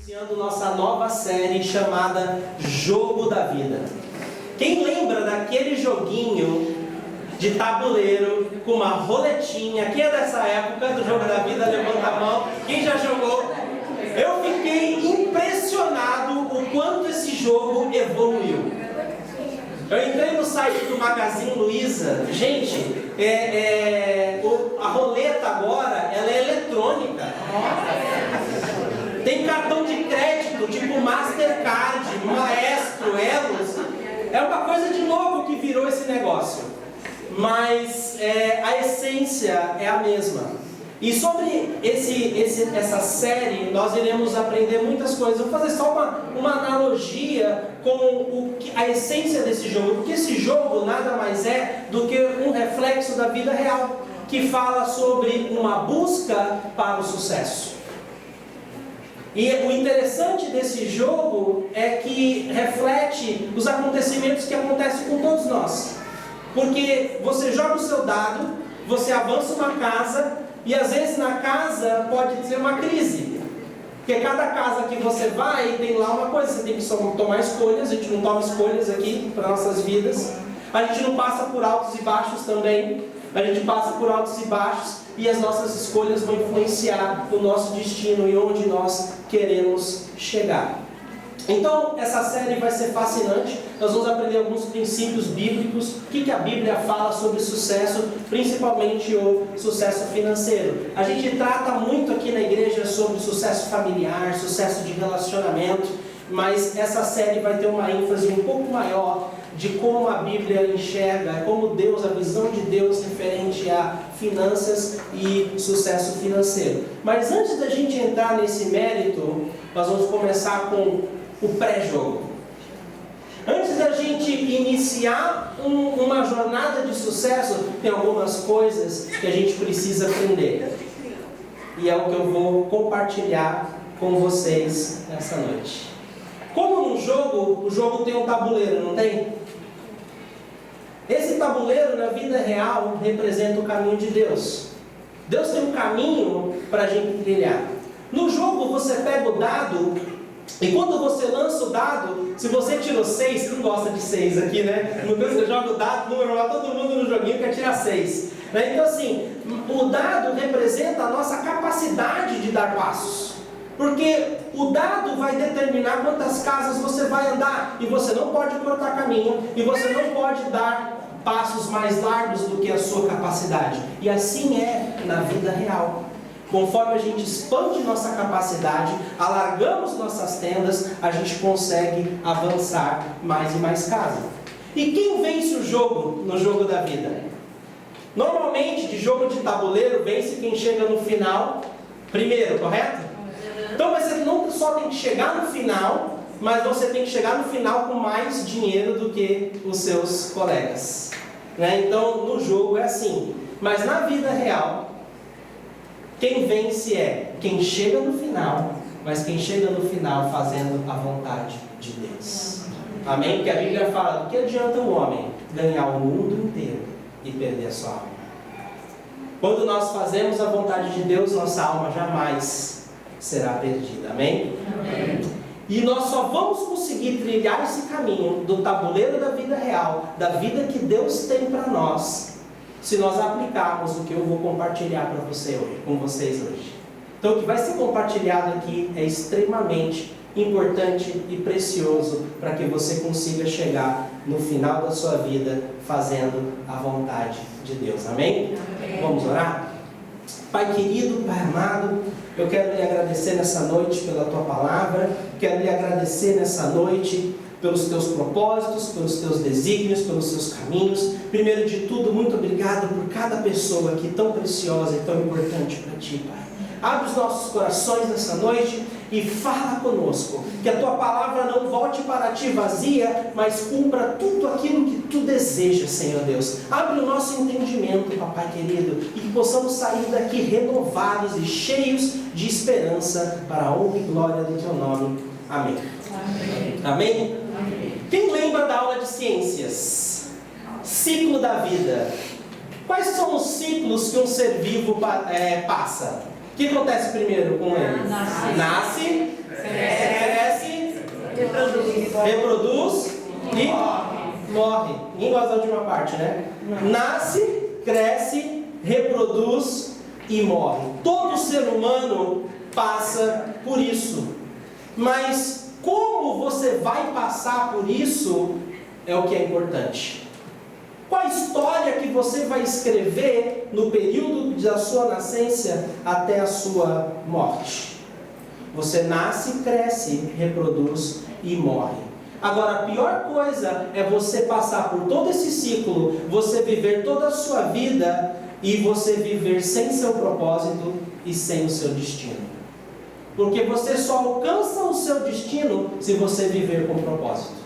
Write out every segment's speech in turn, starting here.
Iniciando nossa nova série chamada Jogo da Vida. Quem lembra daquele joguinho de tabuleiro com uma roletinha? Quem é dessa época do Jogo da Vida? Levanta a mão. Quem já jogou? Eu fiquei impressionado o quanto esse jogo evoluiu. Eu entrei no site do Magazine Luiza. Gente, a roleta agora ela é eletrônica. Tem cartão de crédito, tipo Mastercard, Maestro, Elos. É uma coisa de novo que virou esse negócio. Mas a essência é a mesma. E sobre essa série, nós iremos aprender muitas coisas. Vou fazer só uma analogia com a essência desse jogo. Porque esse jogo nada mais é do que um reflexo da vida real, que fala sobre uma busca para o sucesso. E o interessante desse jogo é que reflete os acontecimentos que acontecem com todos nós. Porque você joga o seu dado, você avança uma casa, e às vezes na casa pode ser uma crise. Porque cada casa que você vai tem lá uma coisa, você tem que tomar escolhas. A gente não toma escolhas aqui para nossas vidas. A gente não passa por altos e baixos também. A gente passa por altos e baixos e as nossas escolhas vão influenciar o nosso destino e onde nós queremos chegar. Então, essa série vai ser fascinante. Nós vamos aprender alguns princípios bíblicos. O que a Bíblia fala sobre sucesso, principalmente o sucesso financeiro. A gente trata muito aqui na igreja sobre sucesso familiar, sucesso de relacionamento, mas essa série vai ter uma ênfase um pouco maior de como a Bíblia enxerga, como Deus, a visão de Deus referente a finanças e sucesso financeiro. Mas antes da gente entrar nesse mérito, nós vamos começar com o pré-jogo. Antes da gente iniciar uma jornada de sucesso, tem algumas coisas que a gente precisa aprender. E é o que eu vou compartilhar com vocês nessa noite. Como num jogo, o jogo tem um tabuleiro, não tem? Esse tabuleiro na vida real representa o caminho de Deus. Deus tem um caminho para a gente trilhar. No jogo você pega o dado e quando você lança o dado, se você tirou 6, quem gosta de 6 aqui, né? No caso você joga o dado, número lá, todo mundo no joguinho quer tirar 6. Né? Então assim, o dado representa a nossa capacidade de dar passos. Porque o dado vai determinar quantas casas você vai andar. E você não pode cortar caminho. E você não pode dar passos mais largos do que a sua capacidade. E assim é na vida real. Conforme a gente expande nossa capacidade, alargamos nossas tendas, a gente consegue avançar mais e mais casas. E quem vence o jogo no jogo da vida? Normalmente, de jogo de tabuleiro, vence quem chega no final primeiro, correto? Então você não só tem que chegar no final, mas você tem que chegar no final com mais dinheiro do que os seus colegas. Né? Então no jogo é assim. Mas na vida real, quem vence é quem chega no final, mas quem chega no final fazendo a vontade de Deus. Amém? Porque a Bíblia fala, do que adianta o homem ganhar o mundo inteiro e perder a sua alma? Quando nós fazemos a vontade de Deus, nossa alma jamais será perdida. Amém? Amém? E nós só vamos conseguir trilhar esse caminho do tabuleiro da vida real, da vida que Deus tem para nós, se nós aplicarmos o que eu vou compartilhar para você hoje, com vocês hoje. Então o que vai ser compartilhado aqui é extremamente importante e precioso para que você consiga chegar no final da sua vida fazendo a vontade de Deus. Amém? Amém. Vamos orar? Pai querido, Pai amado, eu quero lhe agradecer nessa noite pela Tua Palavra, quero lhe agradecer nessa noite pelos Teus propósitos, pelos Teus desígnios, pelos Teus caminhos. Primeiro de tudo, muito obrigado por cada pessoa aqui tão preciosa e tão importante para Ti, Pai. Abre os nossos corações nessa noite e fala conosco, que a Tua Palavra não volte para Ti vazia, mas cumpra tudo aquilo que Tu desejas, Senhor Deus. Abre o nosso entendimento, Papai querido, e que possamos sair daqui renovados e cheios de esperança para a honra e glória do Teu nome. Amém. Amém? Amém? Amém. Quem lembra da aula de ciências? Ciclo da vida. Quais são os ciclos que um ser vivo passa? O que acontece primeiro com ele? Nasce, reproduz e morre. Ninguém gosta da última parte, né? Nasce, cresce, reproduz e morre. Todo ser humano passa por isso. Mas como você vai passar por isso é o que é importante. Qual a história que você vai escrever no período da sua nascença até a sua morte? Você nasce, cresce, reproduz e morre. Agora, a pior coisa é você passar por todo esse ciclo, você viver toda a sua vida e você viver sem seu propósito e sem o seu destino. Porque você só alcança o seu destino se você viver com propósito.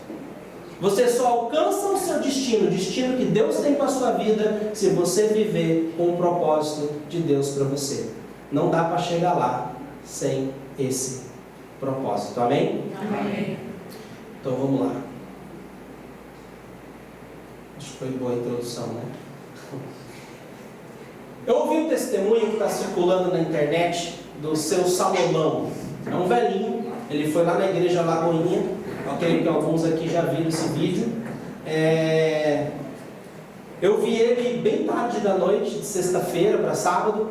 Você só alcança o seu destino, o destino que Deus tem para a sua vida, se você viver com o propósito de Deus para você. Não dá para chegar lá sem esse propósito. Amém? Amém. Então vamos lá. Acho que foi boa a introdução, né? Eu ouvi um testemunho que está circulando na internet do seu Salomão. É um velhinho, ele foi lá na igreja Lagoinha, ok? Que alguns aqui já viram esse vídeo. Eu vi ele bem tarde da noite, de sexta-feira para sábado,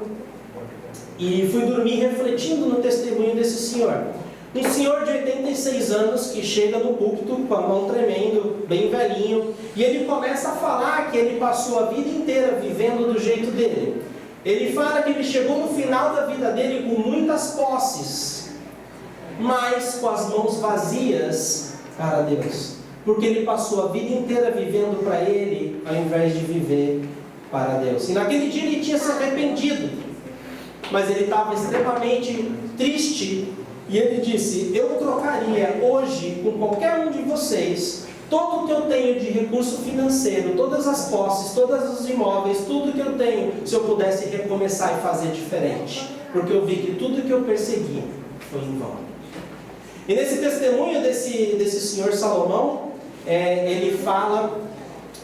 e fui dormir refletindo no testemunho desse senhor. Um senhor de 86 anos que chega no púlpito com a mão tremendo, bem velhinho, e ele começa a falar que ele passou a vida inteira vivendo do jeito dele. Ele fala que ele chegou no final da vida dele com muitas posses, mas com as mãos vazias para Deus, porque ele passou a vida inteira vivendo para ele, ao invés de viver para Deus. E naquele dia ele tinha se arrependido, mas ele estava extremamente triste. E ele disse: eu trocaria hoje com qualquer um de vocês todo o que eu tenho de recurso financeiro, todas as posses, todos os imóveis, tudo que eu tenho, se eu pudesse recomeçar e fazer diferente. Porque eu vi que tudo que eu persegui foi em vão. E nesse testemunho desse senhor Salomão, ele fala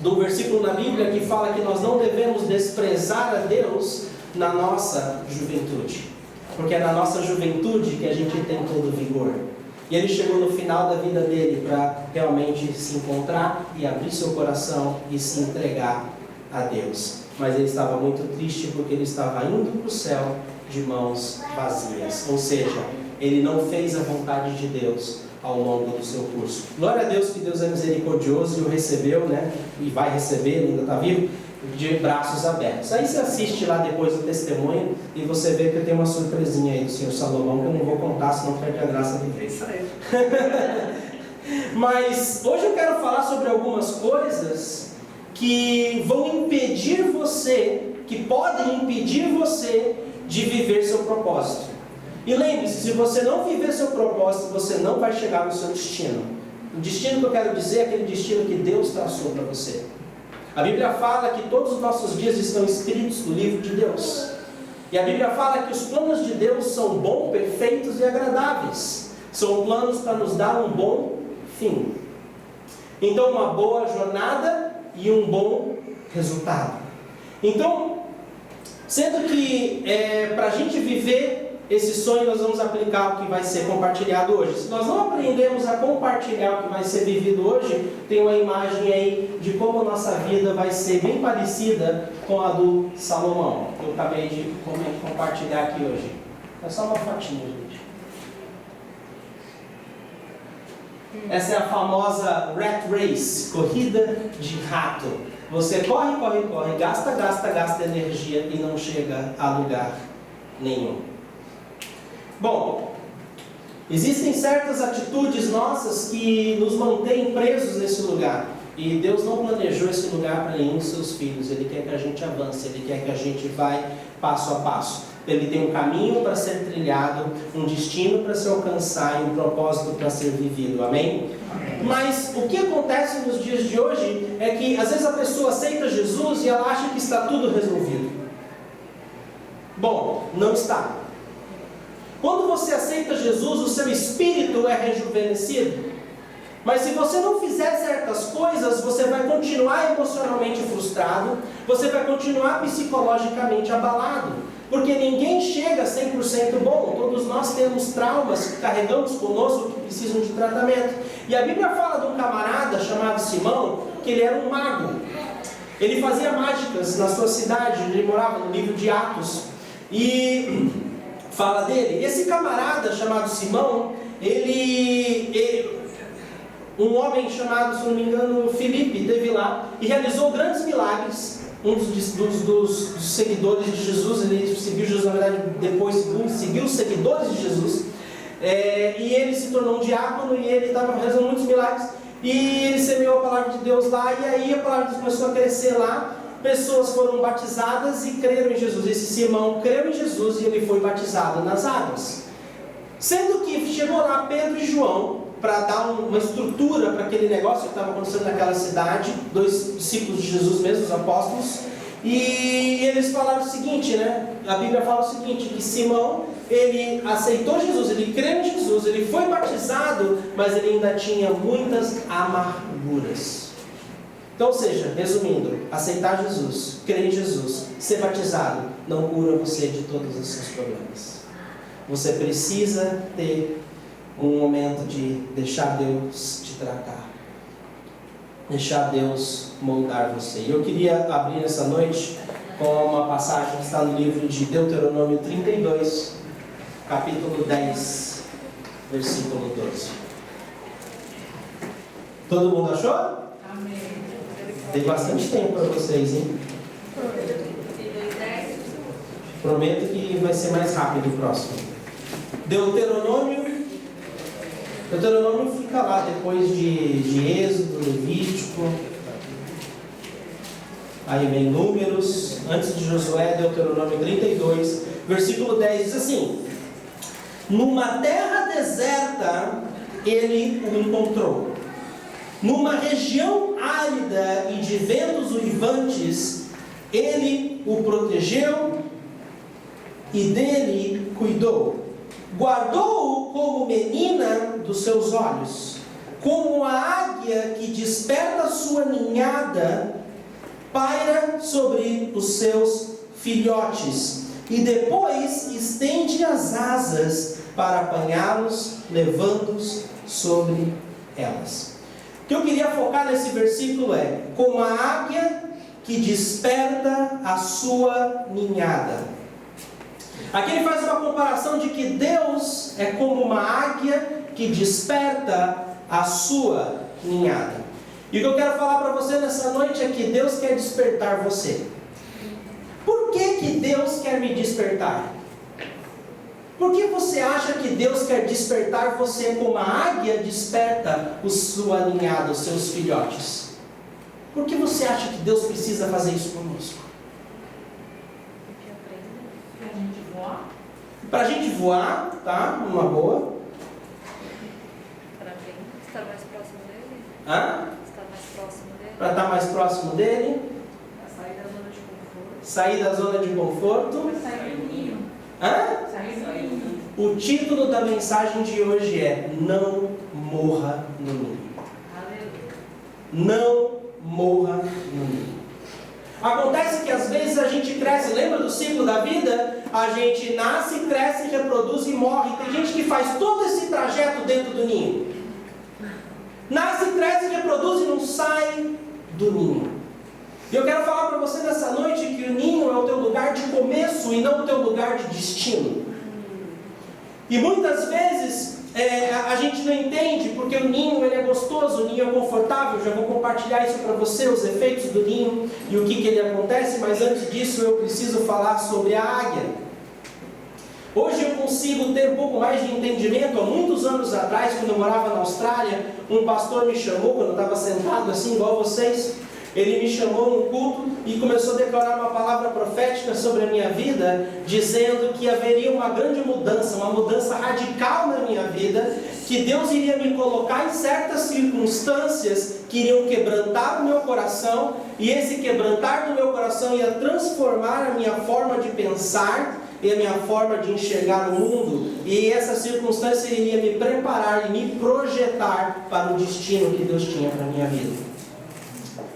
do versículo na Bíblia que fala que nós não devemos desprezar a Deus na nossa juventude. Porque é na nossa juventude que a gente tem todo o vigor. E ele chegou no final da vida dele para realmente se encontrar e abrir seu coração e se entregar a Deus. Mas ele estava muito triste porque ele estava indo para o céu de mãos vazias. Ou seja, ele não fez a vontade de Deus ao longo do seu curso. Glória a Deus que Deus é misericordioso e o recebeu, né? E vai receber, ele ainda está vivo, de braços abertos. Aí você assiste lá depois o testemunho e você vê que tem uma surpresinha aí do senhor Salomão que eu não vou contar, senão perde a graça do vídeo. Isso aí. Mas hoje eu quero falar sobre algumas coisas que vão impedir você, que podem impedir você de viver seu propósito. E lembre-se, se você não viver seu propósito, você não vai chegar no seu destino. O destino que eu quero dizer é aquele destino que Deus traçou para você. A Bíblia fala que todos os nossos dias estão escritos no livro de Deus. E a Bíblia fala que os planos de Deus são bons, perfeitos e agradáveis. São planos para nos dar um bom fim. Então, uma boa jornada e um bom resultado. Então, sendo que para a gente viver esse sonho, nós vamos aplicar o que vai ser compartilhado hoje. Se nós não aprendemos a compartilhar o que vai ser vivido hoje, tem uma imagem aí de como a nossa vida vai ser bem parecida com a do Salomão, que eu acabei de compartilhar aqui hoje. É só uma fotinha, gente. Essa é a famosa rat race, corrida de rato. Você corre, corre, corre, gasta energia e não chega a lugar nenhum. Bom, existem certas atitudes nossas que nos mantêm presos nesse lugar. E Deus não planejou esse lugar para nenhum dos seus filhos. Ele quer que a gente avance, Ele quer que a gente vá passo a passo. Ele tem um caminho para ser trilhado, um destino para se alcançar e um propósito para ser vivido. Amém? Mas o que acontece nos dias de hoje é que às vezes a pessoa aceita Jesus e ela acha que está tudo resolvido. Bom, não está. Quando você aceita Jesus, o seu espírito é rejuvenescido. Mas se você não fizer certas coisas, você vai continuar emocionalmente frustrado, você vai continuar psicologicamente abalado. porque ninguém chega a 100% bom. Todos nós temos traumas que carregamos conosco que precisam de tratamento. E a Bíblia fala de um camarada chamado Simão, que ele era um mago. Ele fazia mágicas na sua cidade, onde ele morava, no livro de Atos. E fala dele. Esse camarada chamado Simão, um homem chamado, se não me engano, Filipe, esteve lá e realizou grandes milagres. Um dos seguidores de Jesus, ele seguiu Jesus, na verdade, depois seguiu os seguidores de Jesus. E ele se tornou um diácono e ele estava realizando muitos milagres. E ele semeou a palavra de Deus lá, e aí a palavra de Deus começou a crescer lá. Pessoas foram batizadas e creram em Jesus. Esse Simão creu em Jesus e ele foi batizado nas águas. Sendo que chegou lá Pedro e João para dar uma estrutura para aquele negócio que estava acontecendo naquela cidade, 2 discípulos de Jesus mesmo, os apóstolos, e eles falaram o seguinte, né? A Bíblia fala o seguinte, que Simão, ele aceitou Jesus, ele creu em Jesus, ele foi batizado, mas ele ainda tinha muitas amarguras. Então, ou seja, resumindo, aceitar Jesus, crer em Jesus, ser batizado, não cura você de todos os seus problemas. Você precisa ter um momento de deixar Deus te tratar, deixar Deus moldar você. E eu queria abrir essa noite com uma passagem que está no livro de Deuteronômio 32, capítulo 10, versículo 12. Todo mundo achou? Amém. Tem bastante tempo para vocês, hein? Prometo que vai ser mais rápido o próximo. Deuteronômio fica lá depois de Êxodo, Levítico, aí vem Números, antes de Josué, Deuteronômio 32, versículo 10 diz assim: numa terra deserta ele o encontrou, numa região árida e de ventos uivantes ele o protegeu e dele cuidou. Guardou-o como menina dos seus olhos, como a águia que desperta sua ninhada, paira sobre os seus filhotes, e depois estende as asas para apanhá-los, levando-os sobre elas. O que eu queria focar nesse versículo é, como a águia que desperta a sua ninhada. Aqui ele faz uma comparação de que Deus é como uma águia que desperta a sua ninhada. E o que eu quero falar para você nessa noite é que Deus quer despertar você. Por que Deus quer me despertar? Por que você acha que Deus quer despertar você como a águia desperta a sua ninhada, os seus filhotes? Por que você acha que Deus precisa fazer isso conosco? Para a gente voar, tá? Uma boa. Para estar mais próximo dele. Hã? Estar mais próximo dele. Para estar mais próximo dele. Para sair da zona de conforto. Sair da zona de conforto. Sair do ninho. Hã? Sair do ninho. O título da mensagem de hoje é: não morra no ninho. Aleluia. Não morra no ninho. Acontece que às vezes a gente cresce, lembra do ciclo da vida? A gente nasce, cresce, reproduz e morre. Tem gente que faz todo esse trajeto dentro do ninho. Nasce, cresce, reproduz e não sai do ninho. E eu quero falar para você nessa noite que o ninho é o teu lugar de começo e não o teu lugar de destino. E muitas vezes a gente não entende, porque o ninho ele é gostoso, o ninho é confortável. Eu já vou compartilhar isso para você, os efeitos do ninho e o que ele acontece, mas antes disso eu preciso falar sobre a águia. Hoje eu consigo ter um pouco mais de entendimento. Há muitos anos atrás, quando eu morava na Austrália, um pastor me chamou, quando eu estava sentado assim, igual vocês. Ele me chamou num culto e começou a declarar uma palavra profética sobre a minha vida, dizendo que haveria uma grande mudança, uma mudança radical na minha vida, que Deus iria me colocar em certas circunstâncias que iriam quebrantar o meu coração, e esse quebrantar do meu coração ia transformar a minha forma de pensar e a minha forma de enxergar o mundo, e essa circunstância iria me preparar e me projetar para o destino que Deus tinha para a minha vida.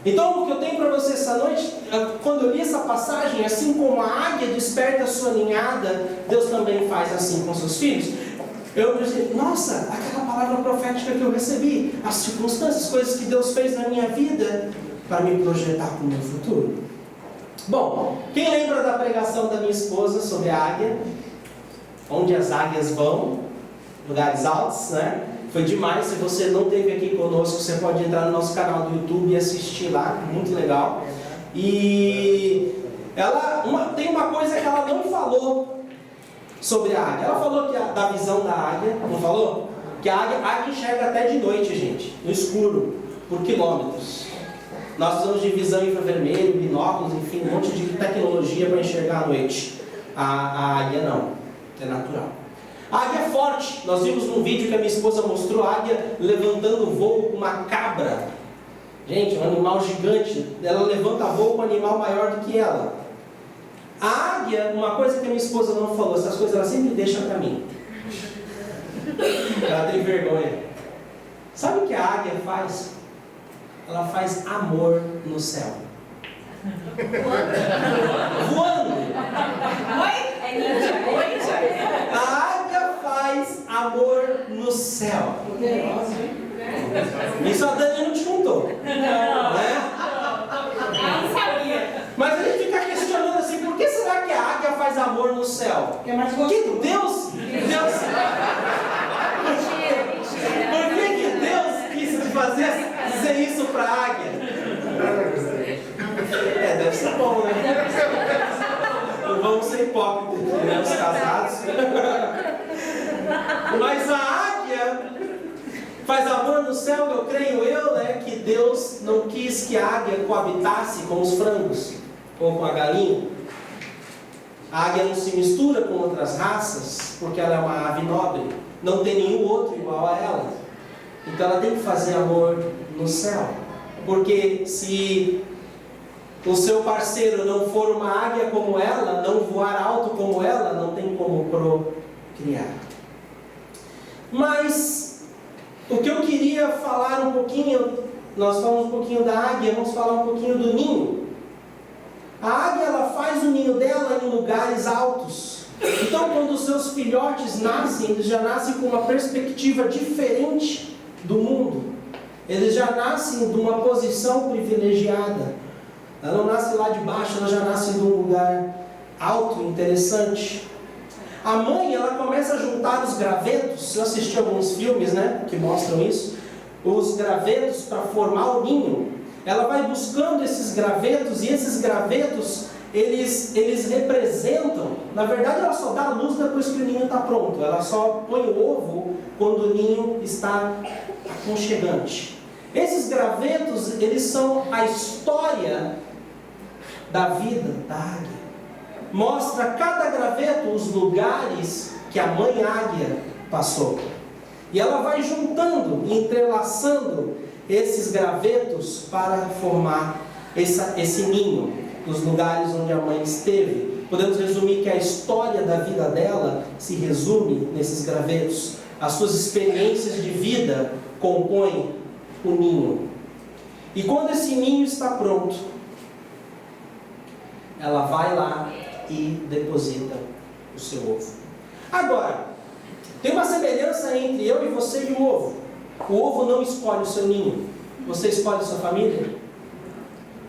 Então, o que eu tenho para você essa noite, quando eu li essa passagem, assim como a águia desperta a sua ninhada, Deus também faz assim com seus filhos. Eu pensei, nossa, aquela palavra profética que eu recebi, as circunstâncias, coisas que Deus fez na minha vida para me projetar para o meu futuro. Bom, quem lembra da pregação da minha esposa sobre a águia? Onde as águias vão, lugares altos, né? Foi demais. Se você não esteve aqui conosco, você pode entrar no nosso canal do YouTube e assistir lá, muito legal. E tem uma coisa que ela não falou sobre a águia. Ela falou da visão da águia, não falou? Que a águia enxerga até de noite, gente, no escuro, por quilômetros. Nós precisamos de visão infravermelho, binóculos, enfim, um monte de tecnologia para enxergar à noite. A águia não, é natural. A águia é forte. Nós vimos num vídeo que a minha esposa mostrou a águia levantando voo com uma cabra. Gente, um animal gigante. Ela levanta voo com um animal maior do que ela. A águia, uma coisa que a minha esposa não falou, essas coisas ela sempre deixa para mim. Ela tem vergonha. Sabe o que a águia faz? Ela faz amor no céu. Voando. Oi? É ninja. A águia faz amor no céu. Isso a Dani não te contou. Né? Não sabia. Mas a gente fica questionando assim, por que será que a águia faz amor no céu? É mais Porque gostoso. Deus... Por que Deus quis dizer isso para a águia? Deve ser bom, né? Não vamos ser hipócritas, né? Os casados. Mas a águia faz amor no céu, eu creio né? Que Deus não quis que a águia coabitasse com os frangos ou com a galinha. A águia não se mistura com outras raças, porque ela é uma ave nobre. Não tem nenhum outro igual a ela. Então ela tem que fazer amor no céu. Porque se o seu parceiro não for uma águia como ela, não voar alto como ela, não tem como procriar. Mas o que eu queria falar um pouquinho, nós falamos um pouquinho da águia, vamos falar um pouquinho do ninho. A águia ela faz o ninho dela em lugares altos. Então quando os seus filhotes nascem, eles já nascem com uma perspectiva diferente do mundo. Eles já nascem de uma posição privilegiada. Ela não nasce lá de baixo, ela já nasce de um lugar alto, interessante. A mãe, ela começa a juntar os gravetos. Eu assisti alguns filmes, né, que mostram isso. Os gravetos para formar o ninho. Ela vai buscando esses gravetos, e esses gravetos, eles representam. Na verdade, ela só dá a luz depois que o ninho está pronto. Ela só põe o ovo quando o ninho está aconchegante. Esses gravetos, eles são a história da vida da águia. Mostra cada graveto os lugares que a mãe águia passou. E ela vai juntando, entrelaçando esses gravetos para formar esse ninho, nos lugares onde a mãe esteve. Podemos resumir que a história da vida dela se resume nesses gravetos. As suas experiências de vida compõem o ninho. E quando esse ninho está pronto, ela vai lá e deposita o seu ovo. Agora, tem uma semelhança entre eu e você e o ovo. O ovo não escolhe o seu ninho. Você escolhe a sua família?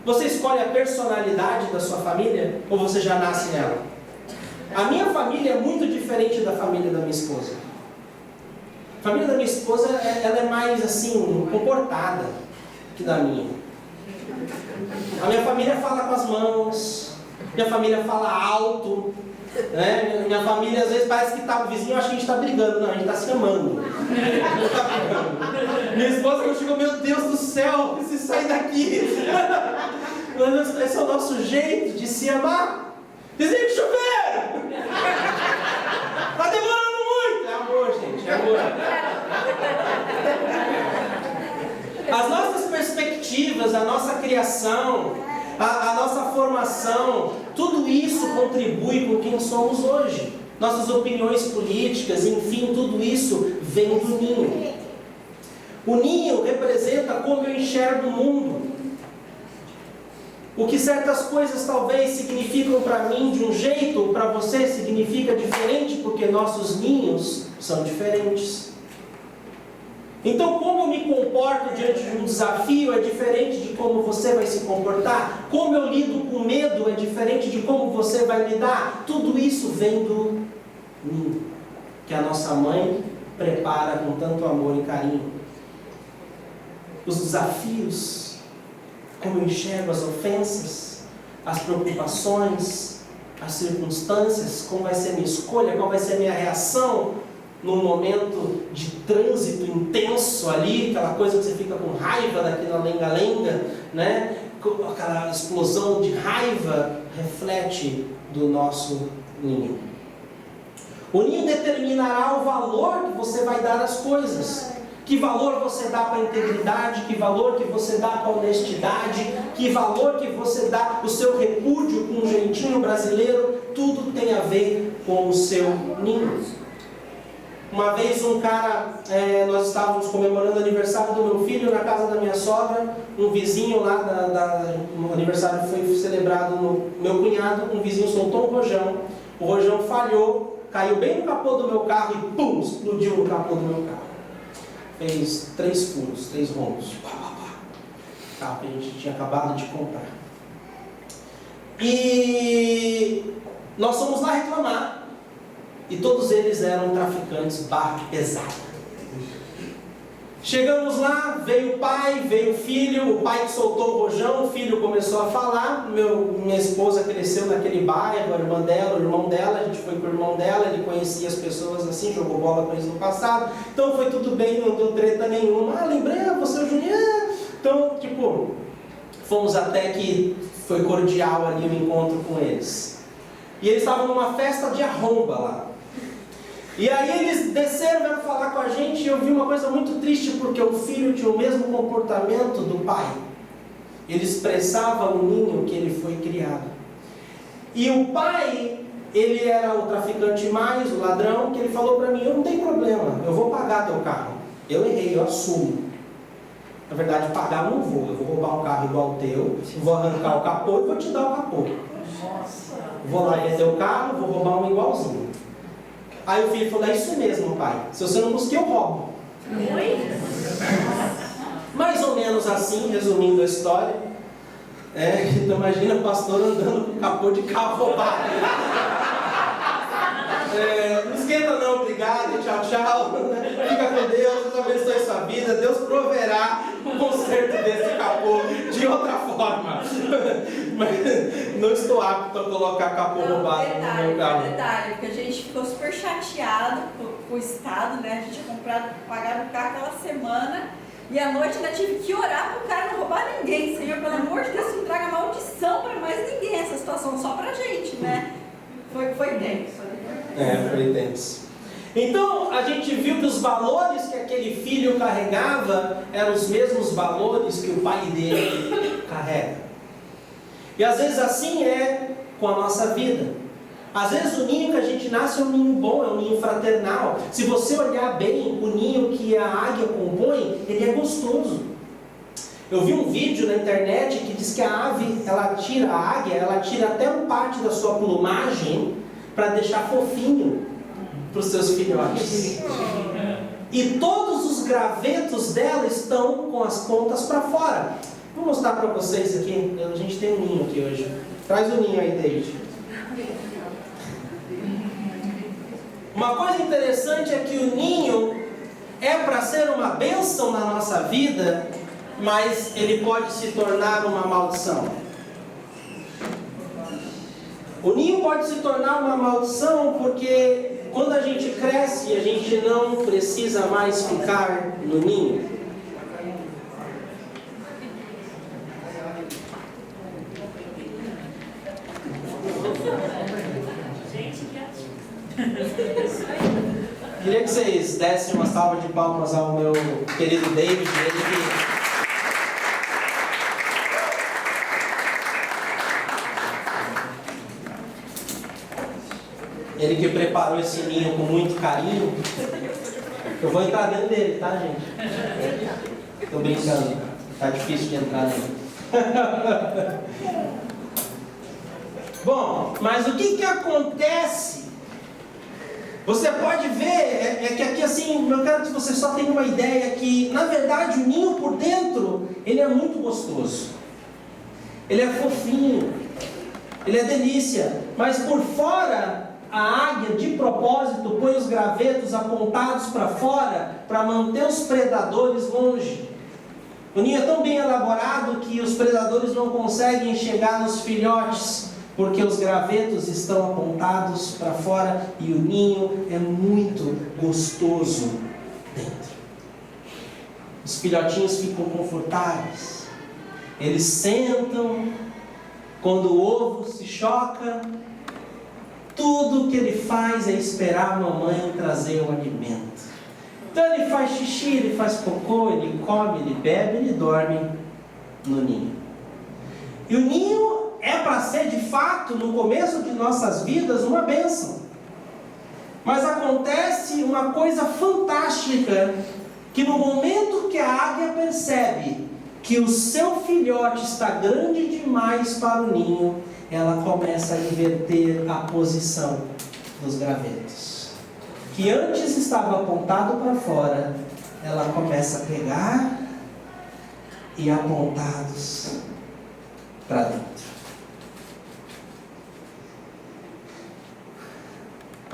Você escolhe a personalidade da sua família? Ou você já nasce nela? A minha família é muito diferente da família da minha esposa. A família da minha esposa, ela é mais assim, comportada que da minha. A minha família fala com as mãos. Minha família fala alto. Né? Minha família às vezes parece que tá, o vizinho acha que a gente está brigando. Não, a gente está se amando. Minha esposa quando chegou, meu Deus do céu, preciso sair daqui. Esse é o nosso jeito de se amar. Desliga o chuveiro! Está demorando muito! É amor, gente, é amor. As nossas perspectivas, a nossa criação, a nossa formação, tudo isso contribui com quem somos hoje. Nossas opiniões políticas, enfim, tudo isso vem do ninho. O ninho representa como eu enxergo o mundo. O que certas coisas talvez significam para mim de um jeito, para você significa diferente, porque nossos ninhos são diferentes. Então, como eu me comporto diante de um desafio é diferente de como você vai se comportar. Como eu lido com medo é diferente de como você vai lidar. Tudo isso vem do ninho, que a nossa mãe prepara com tanto amor e carinho. Os desafios, como eu enxergo as ofensas, as preocupações, as circunstâncias, como vai ser a minha escolha, qual vai ser a minha reação num momento de trânsito intenso ali, aquela coisa que você fica com raiva daquela lenga-lenga, né? Aquela explosão de raiva reflete do nosso ninho. O ninho determinará o valor que você vai dar às coisas. Que valor você dá para a integridade, que valor que você dá para a honestidade, que valor que você dá o seu repúdio com um jeitinho brasileiro, tudo tem a ver com o seu ninho. Uma vez nós estávamos comemorando o aniversário do meu filho na casa da minha sogra, um vizinho lá, o aniversário foi celebrado no meu cunhado, um vizinho soltou um rojão, o rojão falhou, caiu bem no capô do meu carro e pum, explodiu no capô do meu carro. Fez 3 furos, 3 rombos. Carro que a gente tinha acabado de comprar. E nós fomos lá reclamar. E todos eles eram traficantes barra pesada. Chegamos lá, veio o pai, veio o filho, o pai que soltou o rojão, o filho começou a falar, minha esposa cresceu naquele bairro, a irmã dela, o irmão dela, a gente foi com o irmão dela, ele conhecia as pessoas assim, jogou bola com eles no passado, então foi tudo bem, não deu treta nenhuma. Lembrei, você é o Juninho? Então, fomos até que foi cordial ali o encontro com eles. E eles estavam numa festa de arromba lá. E aí eles desceram, vieram falar com a gente, e eu vi uma coisa muito triste, porque o filho tinha o mesmo comportamento do pai. Ele expressava o ninho que ele foi criado. E o pai, ele era o traficante mais, o ladrão, que ele falou para mim, eu não tenho problema, eu vou pagar teu carro. Eu errei, eu assumo. Na verdade, pagar eu não vou, eu vou roubar um carro igual o teu, vou arrancar o capô e vou te dar o capô. Vou lá ver teu carro, vou roubar um igualzinho. Aí o filho falou, é isso mesmo, pai. Se você não buscar, eu roubo. Mais ou menos assim, resumindo a história. Então imagina o pastor andando com capô de carro roubado. Não esquenta não, obrigado, tchau, tchau. Fica com Deus, Deus abençoe sua vida. Deus proverá o conserto desse capô de outra forma. Mas não estou apto a colocar capô roubado no meu carro. Detalhe, porque a gente ficou super chateado com o estado, né? A gente tinha pagado o carro aquela semana. E à noite ainda tive que orar para o cara não roubar ninguém. Senhor, pelo amor de Deus, não traga maldição para mais ninguém. Essa situação só para a gente, né? Foi tenso. Foi tenso. Então a gente viu que os valores que aquele filho carregava eram os mesmos valores que o pai dele carrega. E às vezes assim é com a nossa vida. Às vezes o ninho que a gente nasce é um ninho bom, é um ninho fraternal. Se você olhar bem, o ninho que a águia compõe, ele é gostoso. Eu vi um vídeo na internet que diz que a ave, a águia, ela tira até uma parte da sua plumagem para deixar fofinho para os seus filhotes. E todos os gravetos dela estão com as pontas para fora. Vou mostrar para vocês aqui. A gente tem um ninho aqui hoje. Traz o ninho aí, David. Uma coisa interessante é que o ninho é para ser uma bênção na nossa vida, mas ele pode se tornar uma maldição. O ninho pode se tornar uma maldição porque quando a gente cresce, a gente não precisa mais ficar no ninho. Queria que vocês dessem uma salva de palmas ao meu querido David, ele que preparou esse ninho com muito carinho. Eu vou entrar dentro dele, tá, gente? Tô brincando, tá difícil de entrar nele. Bom, mas o que acontece? Você pode ver, é que aqui assim, eu quero que você só tenha uma ideia que, na verdade, o ninho por dentro, ele é muito gostoso. Ele é fofinho, ele é delícia, mas por fora, a águia, de propósito, põe os gravetos apontados para fora, para manter os predadores longe. O ninho é tão bem elaborado que os predadores não conseguem chegar nos filhotes, porque os gravetos estão apontados para fora e o ninho é muito gostoso dentro. Os filhotinhos ficam confortáveis, eles sentam, quando o ovo se choca, tudo que ele faz é esperar a mamãe trazer o alimento. Então ele faz xixi, ele faz cocô, ele come, ele bebe, ele dorme no ninho. E o ninho é para ser de fato, no começo de nossas vidas, uma bênção. Mas acontece uma coisa fantástica, que no momento que a águia percebe que o seu filhote está grande demais para o ninho, ela começa a inverter a posição dos gravetos. Que antes estava apontado para fora, ela começa a pegar e apontados para dentro.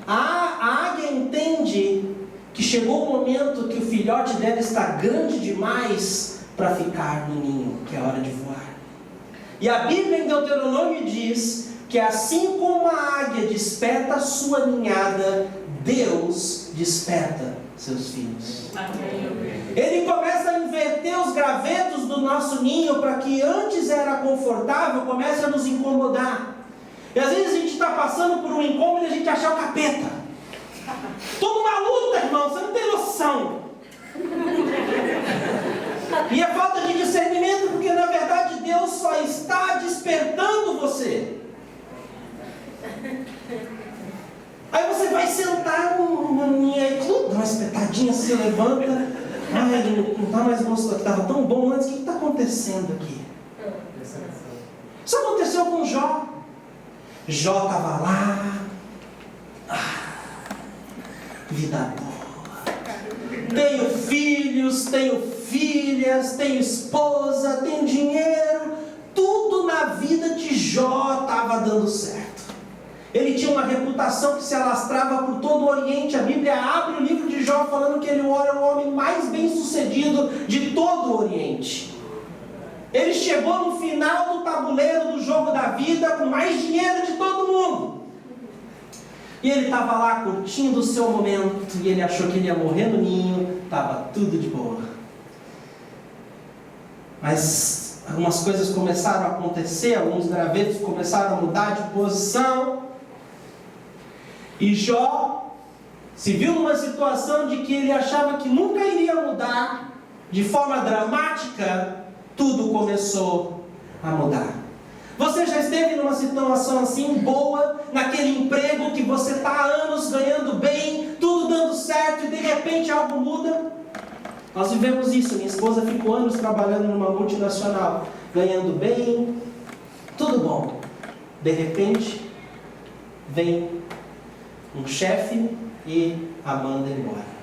A águia entende que chegou o momento que o filhote deve estar grande demais para ficar no ninho, que é a hora de voar. E a Bíblia em Deuteronômio diz que assim como a águia desperta a sua ninhada, Deus desperta seus filhos. Ele começa a inverter os gravetos do nosso ninho para que antes era confortável, comece a nos incomodar. E às vezes a gente está passando por um incômodo e a gente acha o capeta. Estou numa luta, irmão, você não tem noção. E é falta de discernimento, porque na verdade Deus só está despertando você. Aí você vai sentar numa minha, dá uma espetadinha, se levanta. Ai, não está mais gostoso, estava tão bom antes, o que está acontecendo aqui? Isso aconteceu com Jó. Jó estava lá, vida boa, tenho filhos, tenho filhas, tenho esposa, tenho dinheiro, tudo na vida de Jó estava dando certo. Ele tinha uma reputação que se alastrava por todo o Oriente. A Bíblia abre o livro de Jó falando que ele era o homem mais bem sucedido de todo o Oriente. Ele chegou no final do tabuleiro do jogo da vida com mais dinheiro de todo mundo. E ele estava lá curtindo o seu momento, e ele achou que ele ia morrer no ninho, estava tudo de boa. Mas algumas coisas começaram a acontecer, alguns gravetos começaram a mudar de posição. E Jó se viu numa situação de que ele achava que nunca iria mudar. De forma dramática, tudo começou a mudar. Você já esteve numa situação assim boa, naquele emprego que você está há anos ganhando bem, tudo dando certo e de repente algo muda? Nós vivemos isso. Minha esposa ficou anos trabalhando numa multinacional, ganhando bem, tudo bom. De repente, vem um chefe e a manda embora.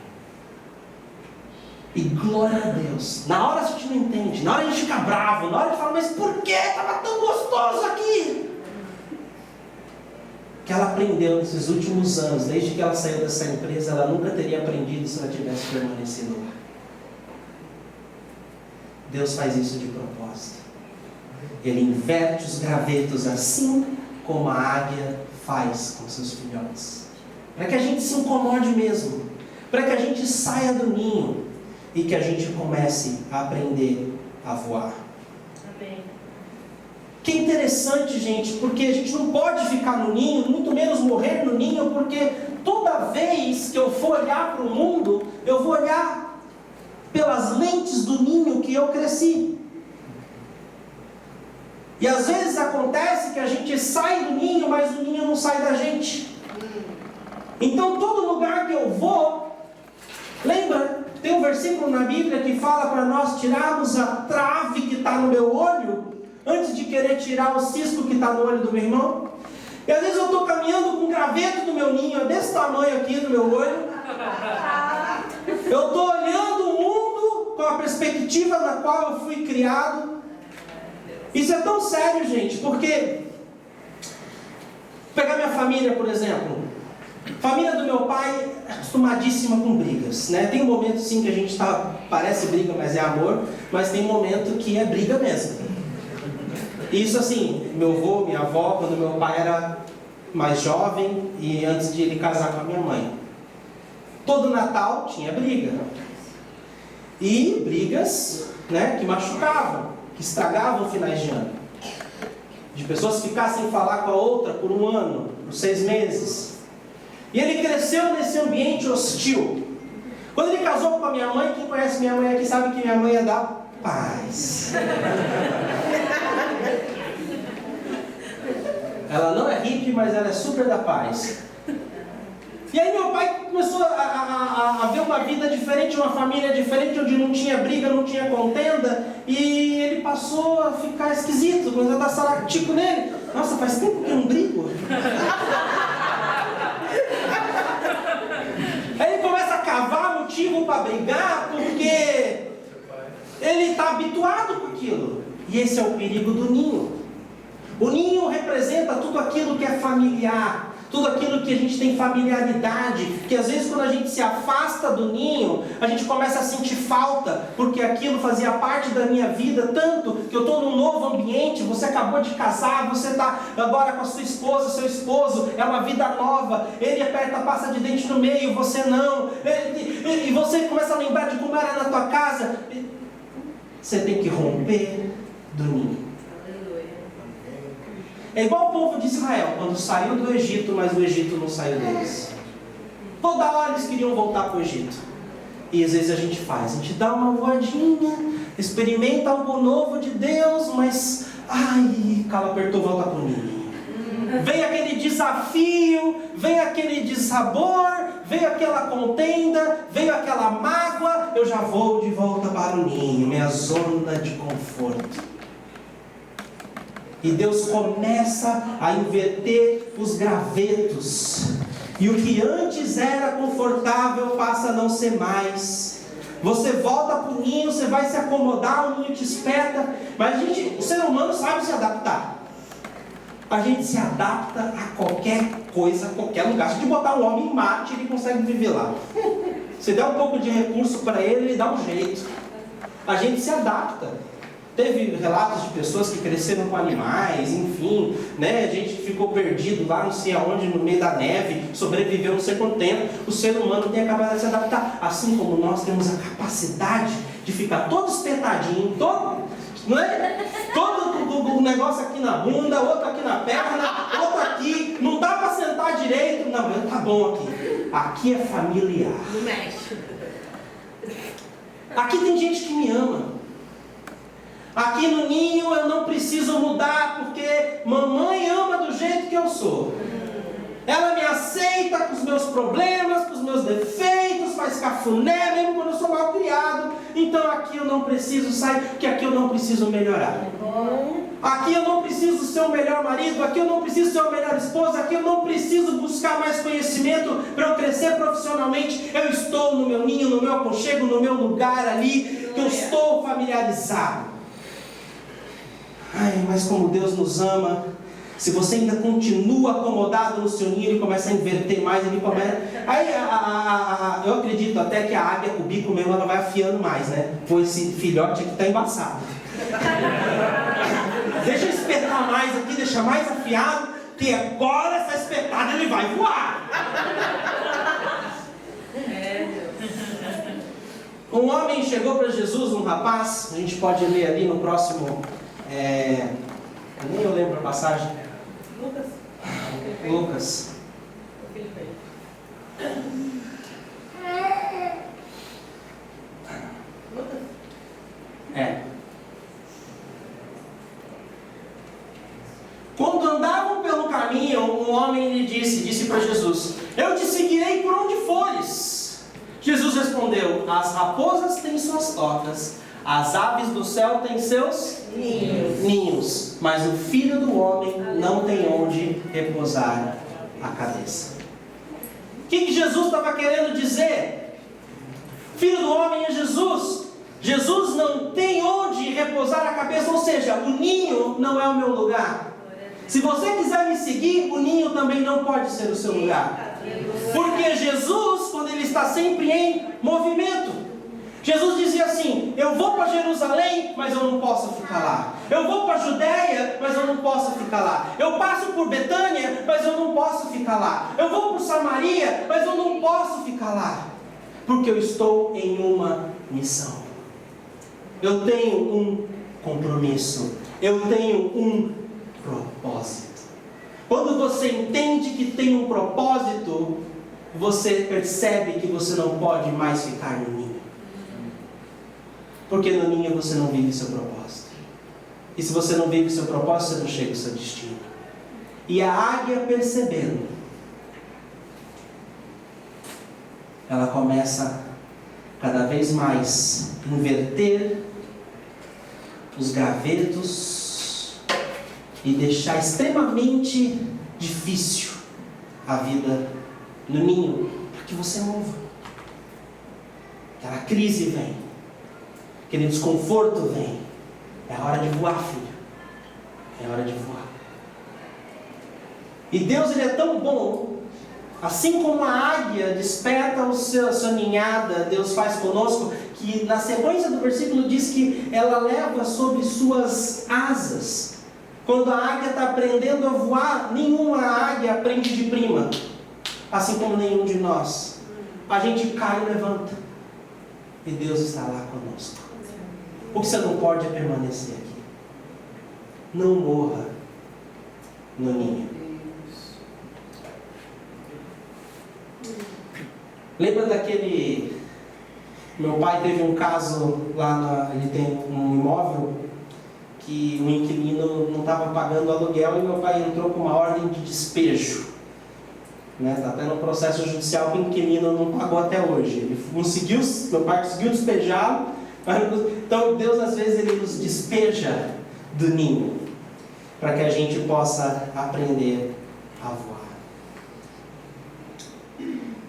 E glória a Deus. Na hora a gente não entende, na hora a gente fica bravo, na hora a gente fala, mas por que estava tão gostoso aqui? Que ela aprendeu nesses últimos anos, desde que ela saiu dessa empresa, ela nunca teria aprendido se ela tivesse permanecido lá. Deus faz isso de propósito. Ele inverte os gravetos assim como a águia faz com seus filhotes. Para que a gente se incomode mesmo. Para que a gente saia do ninho. E que a gente comece a aprender a voar. Amém. Que interessante, gente, porque a gente não pode ficar no ninho, muito menos morrer no ninho, porque toda vez que eu for olhar para o mundo, eu vou olhar pelas lentes do ninho que eu cresci. E às vezes acontece que a gente sai do ninho, mas o ninho não sai da gente. Então todo lugar que eu vou, lembra? Tem um versículo na Bíblia que fala para nós tirarmos a trave que está no meu olho, antes de querer tirar o cisco que está no olho do meu irmão? E às vezes eu estou caminhando com um graveto do meu ninho, desse tamanho aqui no meu olho. Eu estou olhando o mundo com a perspectiva na qual eu fui criado. Isso é tão sério, gente, porque... Pegar minha família, por exemplo. Família do meu pai é acostumadíssima com brigas, né? Tem um momento sim que a gente parece briga, mas é amor. Mas tem um momento que é briga mesmo. Isso assim, meu avô, minha avó, quando meu pai era mais jovem e antes de ele casar com a minha mãe. Todo Natal tinha briga. E brigas, né, que machucavam, que estragavam finais de ano. De pessoas ficar sem falar com a outra por 1 ano, por 6 meses. E ele cresceu nesse ambiente hostil. Quando ele casou com a minha mãe, quem conhece minha mãe aqui sabe que minha mãe é da paz. Ela não é hippie, mas ela é super da paz. E aí meu pai começou a ver uma vida diferente, uma família diferente, onde não tinha briga, não tinha contenda. E ele passou a ficar esquisito, começou a dar salatico nele. Nossa, faz tempo que eu não brigo. Aí ele começa a cavar motivo para brigar, porque ele está habituado com aquilo. E esse é o perigo do ninho. O ninho representa tudo aquilo que é familiar, tudo aquilo que a gente tem familiaridade, que às vezes quando a gente se afasta do ninho, a gente começa a sentir falta, porque aquilo fazia parte da minha vida, tanto que eu estou num novo ambiente, você acabou de casar, você está agora com a sua esposa, seu esposo, é uma vida nova, ele aperta a pasta de dente no meio, você não, e você começa a lembrar de como era na tua casa, você tem que romper do ninho. É igual o povo de Israel, quando saiu do Egito, mas o Egito não saiu deles. Toda hora eles queriam voltar para o Egito. E às vezes a gente dá uma voadinha, experimenta algo novo de Deus, mas, cala, apertou, volta para o ninho. Vem aquele desafio, vem aquele dissabor, vem aquela contenda, vem aquela mágoa, eu já vou de volta para o ninho, minha zona de conforto. E Deus começa a inverter os gravetos. E o que antes era confortável passa a não ser mais. Você volta para o ninho, você vai se acomodar, o ninho te espeta. Mas o ser humano sabe se adaptar. A gente se adapta a qualquer coisa, a qualquer lugar. Se a gente botar um homem em Marte, ele consegue viver lá. Se der um pouco de recurso para ele, ele dá um jeito. A gente se adapta. Teve relatos de pessoas que cresceram com animais, enfim, né? A gente ficou perdido lá, não sei aonde, no meio da neve, sobreviveu não sei quanto tempo. O ser humano tem a capacidade de se adaptar, assim como nós temos a capacidade de ficar todo espetadinho, todo o negócio aqui na bunda, outro aqui na perna, outro aqui, não dá para sentar direito. Não, mas tá bom aqui. Aqui é familiar. Não mexe. Aqui tem gente que me ama. Aqui no ninho eu não preciso mudar, porque mamãe ama do jeito que eu sou. Ela me aceita com os meus problemas, com os meus defeitos, faz cafuné, mesmo quando eu sou mal criado. Então aqui eu não preciso sair, porque aqui eu não preciso melhorar. Aqui eu não preciso ser o melhor marido, aqui eu não preciso ser o melhor esposo, aqui eu não preciso buscar mais conhecimento para eu crescer profissionalmente. Eu estou no meu ninho, no meu aconchego, no meu lugar ali, que eu estou familiarizado. Mas como Deus nos ama, se você ainda continua acomodado no seu ninho, ele começa a inverter mais, ele começa... eu acredito até que a águia com o bico mesmo, ela vai afiando mais, né? Pois esse filhote aqui está embaçado. Deixa eu espetar mais aqui, deixa mais afiado, que agora essa espetada ele vai voar. Um homem chegou para Jesus, um rapaz, a gente pode ler ali no próximo... nem eu lembro a passagem. Lucas. Quando andavam pelo caminho, um homem lhe disse para Jesus: eu te seguirei por onde fores. Jesus respondeu: as raposas têm suas tocas, As aves do céu têm seus ninhos, mas o Filho do Homem não tem onde repousar a cabeça. O que Jesus estava querendo dizer? Filho do Homem é Jesus. Jesus não tem onde repousar a cabeça, ou seja, o ninho não é o meu lugar. Se você quiser me seguir, o ninho também não pode ser o seu lugar. Porque Jesus, quando ele está sempre em movimento, Jesus dizia assim: eu vou para Jerusalém, mas eu não posso ficar lá. Eu vou para a Judéia, mas eu não posso ficar lá. Eu passo por Betânia, mas eu não posso ficar lá. Eu vou para Samaria, mas eu não posso ficar lá. Porque eu estou em uma missão. Eu tenho um compromisso. Eu tenho um propósito. Quando você entende que tem um propósito, você percebe que você não pode mais ficar no ninho. Porque no ninho você não vive seu propósito. E se você não vive seu propósito, você não chega ao seu destino. E a águia, percebendo, ela começa cada vez mais a inverter os gravetos e deixar extremamente difícil a vida no ninho, para que você mova. Aquela crise vem, aquele desconforto vem. É a hora de voar, filho. É a hora de voar. E Deus, ele é tão bom. Assim como a águia desperta a sua ninhada, Deus faz conosco, que na sequência do versículo diz que ela leva sobre suas asas. Quando a águia está aprendendo a voar, nenhuma águia aprende de prima. Assim como nenhum de nós. A gente cai e levanta. E Deus está lá conosco. O que você não pode é permanecer aqui. Não morra no ninho. Lembra daquele... Meu pai teve um caso lá, ele tem um imóvel que o inquilino não estava pagando o aluguel e meu pai entrou com uma ordem de despejo. Está até no processo judicial que o inquilino não pagou até hoje. Ele conseguiu, meu pai conseguiu despejá-lo. Então Deus às vezes ele nos despeja do ninho para que a gente possa aprender a voar.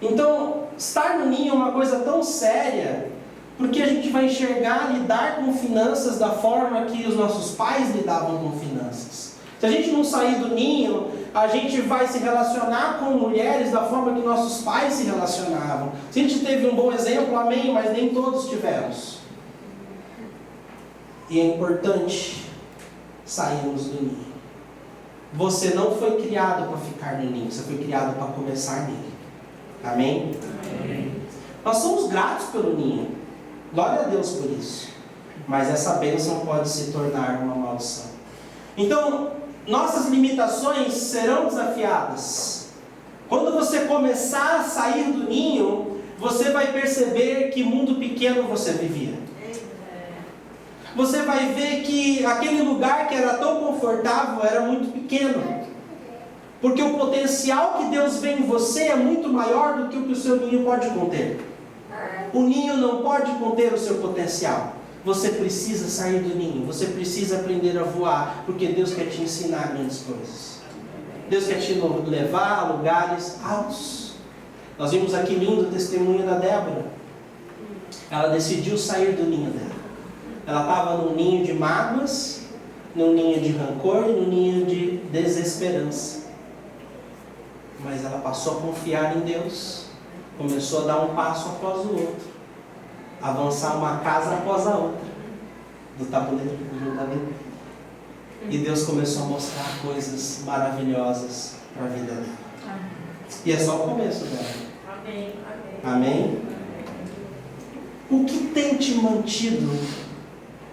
Então, estar no ninho é uma coisa tão séria, porque a gente vai enxergar, lidar com finanças da forma que os nossos pais lidavam com finanças. Se a gente não sair do ninho, a gente vai se relacionar com mulheres da forma que nossos pais se relacionavam. Se a gente teve um bom exemplo, amém, mas nem todos tivemos. E é importante sairmos do ninho. Você não foi criado para ficar no ninho, você foi criado para começar nele. Amém? Amém? Nós somos gratos pelo ninho. Glória a Deus por isso. Mas essa bênção pode se tornar uma maldição. Então, nossas limitações serão desafiadas. Quando você começar a sair do ninho, você vai perceber que mundo pequeno você vivia. Você vai ver que aquele lugar que era tão confortável era muito pequeno. Porque o potencial que Deus vê em você é muito maior do que o seu ninho pode conter. O ninho não pode conter o seu potencial. Você precisa sair do ninho. Você precisa aprender a voar. Porque Deus quer te ensinar grandes coisas. Deus quer te levar a lugares altos. Nós vimos aqui lindo o testemunho da Débora. Ela decidiu sair do ninho dela. Ela estava num ninho de mágoas, num ninho de rancor e num ninho de desesperança. Mas ela passou a confiar em Deus, começou a dar um passo após o outro, avançar uma casa após a outra, do tabuleiro da vida. E Deus começou a mostrar coisas maravilhosas para a vida dela. E é só o começo dela. Amém. Amém? O que tem te mantido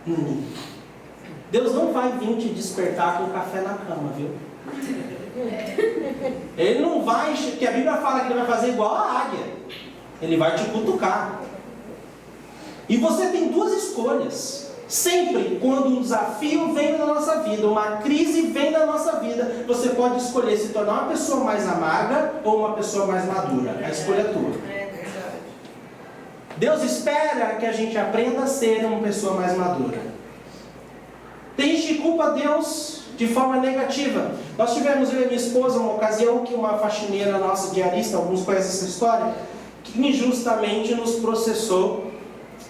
no ninho? Deus não vai vir te despertar com café na cama, viu? Ele não vai, porque a Bíblia fala que ele vai fazer igual a águia. Ele vai te cutucar. E você tem duas escolhas. Sempre quando um desafio vem na nossa vida, uma crise vem na nossa vida, você pode escolher se tornar uma pessoa mais amarga ou uma pessoa mais madura. A escolha é tua. Deus espera que a gente aprenda a ser uma pessoa mais madura. Tem gente que culpa Deus de forma negativa. Nós tivemos, eu e minha esposa, uma ocasião que uma faxineira nossa, diarista, alguns conhecem essa história, que injustamente nos processou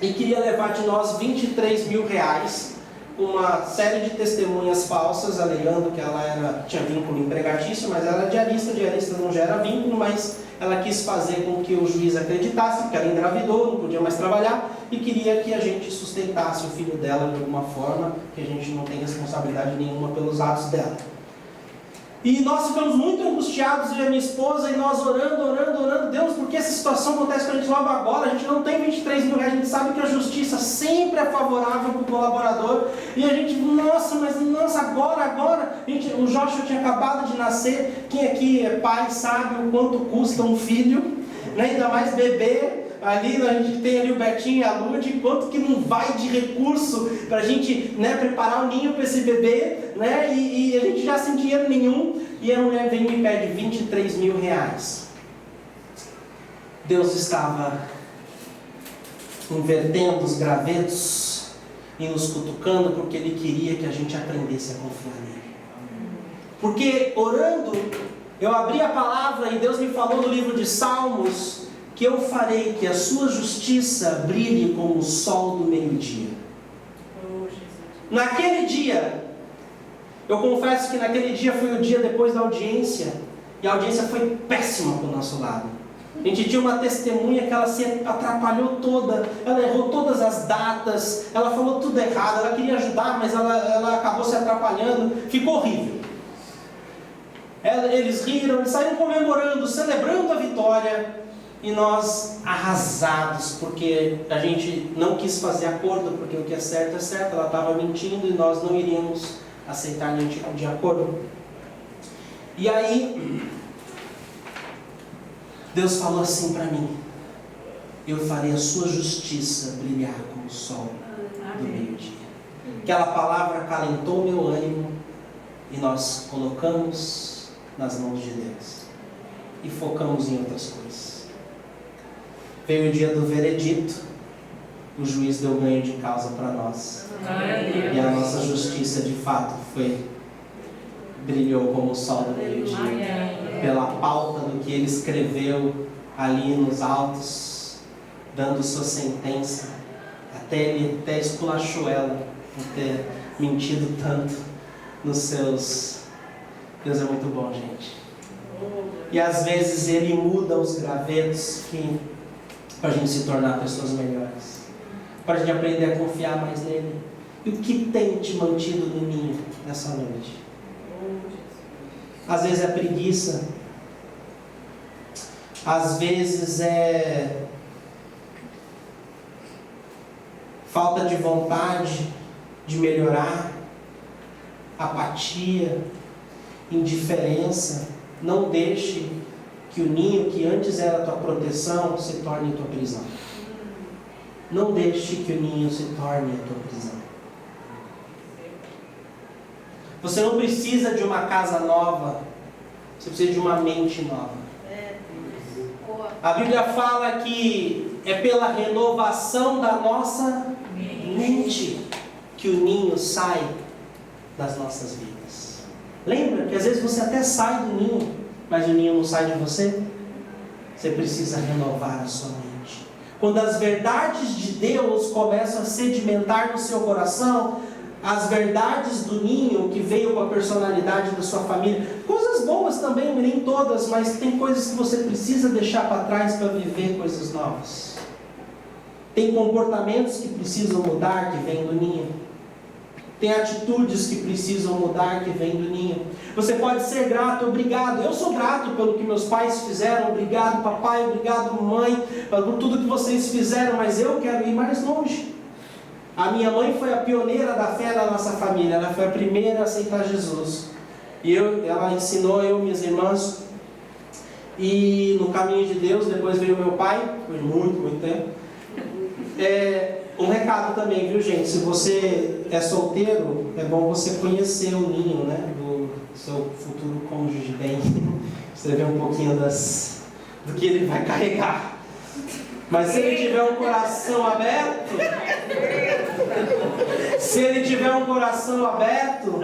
e queria levar de nós 23 mil reais, uma série de testemunhas falsas, alegando que ela tinha vínculo empregatício, mas ela era diarista não gera vínculo, mas ela quis fazer com que o juiz acreditasse que ela engravidou, não podia mais trabalhar, e queria que a gente sustentasse o filho dela de alguma forma, que a gente não tem responsabilidade nenhuma pelos atos dela. E nós ficamos muito angustiados, eu e a minha esposa, e nós orando, Deus, por que essa situação acontece com a gente logo agora? A gente não tem 23 mil reais, a gente sabe que a justiça sempre é favorável para o colaborador, e a gente, agora, o Joshua tinha acabado de nascer, quem aqui é pai sabe o quanto custa um filho, né? Ainda mais bebê. Ali a gente tem ali o Betinho e a Lud, quanto que não vai de recurso para a gente, né, preparar o ninho para esse bebê, né, e a gente já sem dinheiro nenhum, e a mulher vem e me pede 23 mil reais. Deus estava invertendo os gravetos e nos cutucando porque Ele queria que a gente aprendesse a confiar nele. Porque orando, eu abri a palavra e Deus me falou no livro de Salmos, que eu farei que a sua justiça brilhe como o sol do meio-dia. Naquele dia, eu confesso que naquele dia foi o dia depois da audiência, e a audiência foi péssima para o nosso lado. A gente tinha uma testemunha que ela se atrapalhou toda, ela errou todas as datas, ela falou tudo errado, ela queria ajudar, mas ela acabou se atrapalhando, ficou horrível. Eles riram, eles saíram comemorando, celebrando a vitória, e nós arrasados, porque a gente não quis fazer acordo, porque o que é certo, ela estava mentindo e nós não iríamos aceitar nenhum tipo de acordo. E aí, Deus falou assim para mim: eu farei a sua justiça brilhar como o sol do meio-dia. Aquela palavra acalentou meu ânimo e nós colocamos nas mãos de Deus e focamos em outras coisas. Veio o dia do veredito, o juiz deu ganho de causa para nós. E a nossa justiça de fato brilhou como o sol do meio-dia, pela pauta do que ele escreveu ali nos autos, dando sua sentença. Ele até esculachou ela por ter mentido tanto nos seus... Deus é muito bom, gente. E às vezes ele muda os gravetos para a gente se tornar pessoas melhores, para a gente aprender a confiar mais nele. E o que tem te mantido no ninho nessa noite? Às vezes é preguiça, às vezes é falta de vontade de melhorar, apatia, indiferença. Não deixe que o ninho que antes era tua proteção se torne tua prisão. Não deixe que o ninho se torne a tua prisão. Você não precisa de uma casa nova, você precisa de uma mente nova. A Bíblia fala que é pela renovação da nossa mente que o ninho sai das nossas vidas. Lembra que às vezes você até sai do ninho, mas o ninho não sai de você? Você precisa renovar a sua mente. Quando as verdades de Deus começam a sedimentar no seu coração, as verdades do ninho que veio com a personalidade da sua família, coisas boas também, nem todas, mas tem coisas que você precisa deixar para trás para viver coisas novas. Tem comportamentos que precisam mudar, que vêm do ninho. Tem atitudes que precisam mudar, que vêm do ninho. Você pode ser grato, obrigado. Eu sou grato pelo que meus pais fizeram. Obrigado, papai, obrigado, mamãe, por tudo que vocês fizeram, mas eu quero ir mais longe. A minha mãe foi a pioneira da fé da nossa família. Ela foi a primeira a aceitar Jesus. E ela ensinou eu e minhas irmãs. E no caminho de Deus, depois veio meu pai, foi muito tempo. Um recado também, viu, gente? Se você é solteiro, é bom você conhecer o ninho, né, do seu futuro cônjuge bem. Você vê um pouquinho do que ele vai carregar. Mas se ele tiver um coração aberto, se ele tiver um coração aberto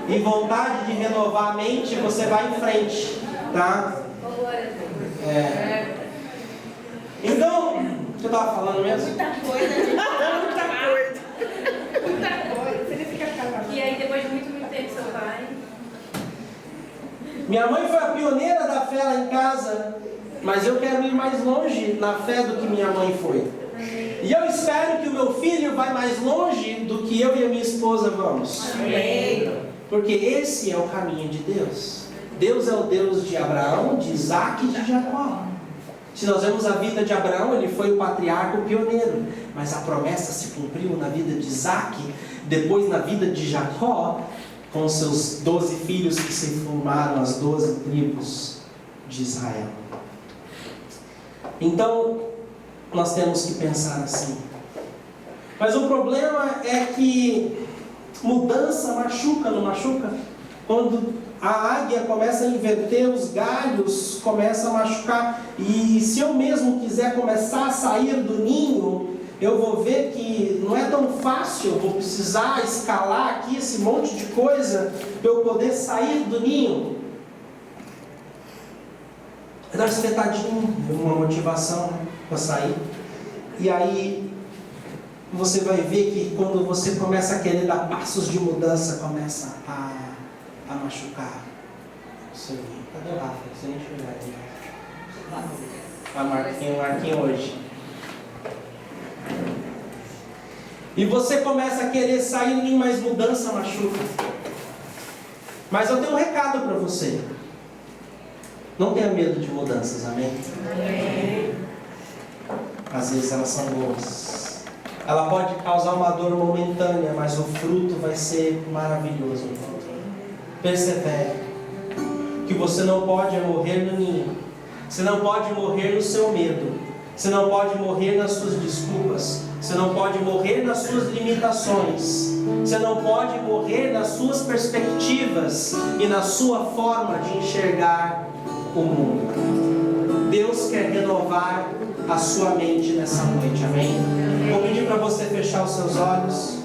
e vontade de renovar a mente, você vai em frente, tá? Então, o que eu estava falando mesmo? Muita coisa, gente. Muita coisa. Você fica calado. E aí, depois de muito tempo, seu pai... Minha mãe foi a pioneira da fé lá em casa, mas eu quero ir mais longe na fé do que minha mãe foi. E eu espero que o meu filho vá mais longe do que eu e a minha esposa vamos. Amém. Porque esse é o caminho de Deus. Deus é o Deus de Abraão, de Isaac e de Jacó. Se nós vemos a vida de Abraão, ele foi o patriarca, o pioneiro. Mas a promessa se cumpriu na vida de Isaac, depois na vida de Jacó, com seus 12 filhos que se formaram as 12 tribos de Israel. Então, nós temos que pensar assim. Mas o problema é que mudança machuca, não machuca? Quando a águia começa a inverter os galhos, começa a machucar. E se eu mesmo quiser começar a sair do ninho, eu vou ver que não é tão fácil. Eu vou precisar escalar aqui esse monte de coisa para eu poder sair do ninho. É dar espetadinho, uma motivação para sair. E aí você vai ver que quando você começa a querer dar passos de mudança, começa a machucar. Cadê o Rafa? Você nem enxergar ele. Marquinho hoje. E você começa a querer sair em mais mudança, machuca. Mas eu tenho um recado para você. Não tenha medo de mudanças, amém? Amém. Às vezes elas são boas. Ela pode causar uma dor momentânea, mas o fruto vai ser maravilhoso. Persevere. Que você não pode morrer no ninho. Você não pode morrer no seu medo. Você não pode morrer nas suas desculpas. Você não pode morrer nas suas limitações. Você não pode morrer nas suas perspectivas e na sua forma de enxergar o mundo. Deus quer renovar a sua mente nessa noite, amém? Vou pedir para você fechar os seus olhos.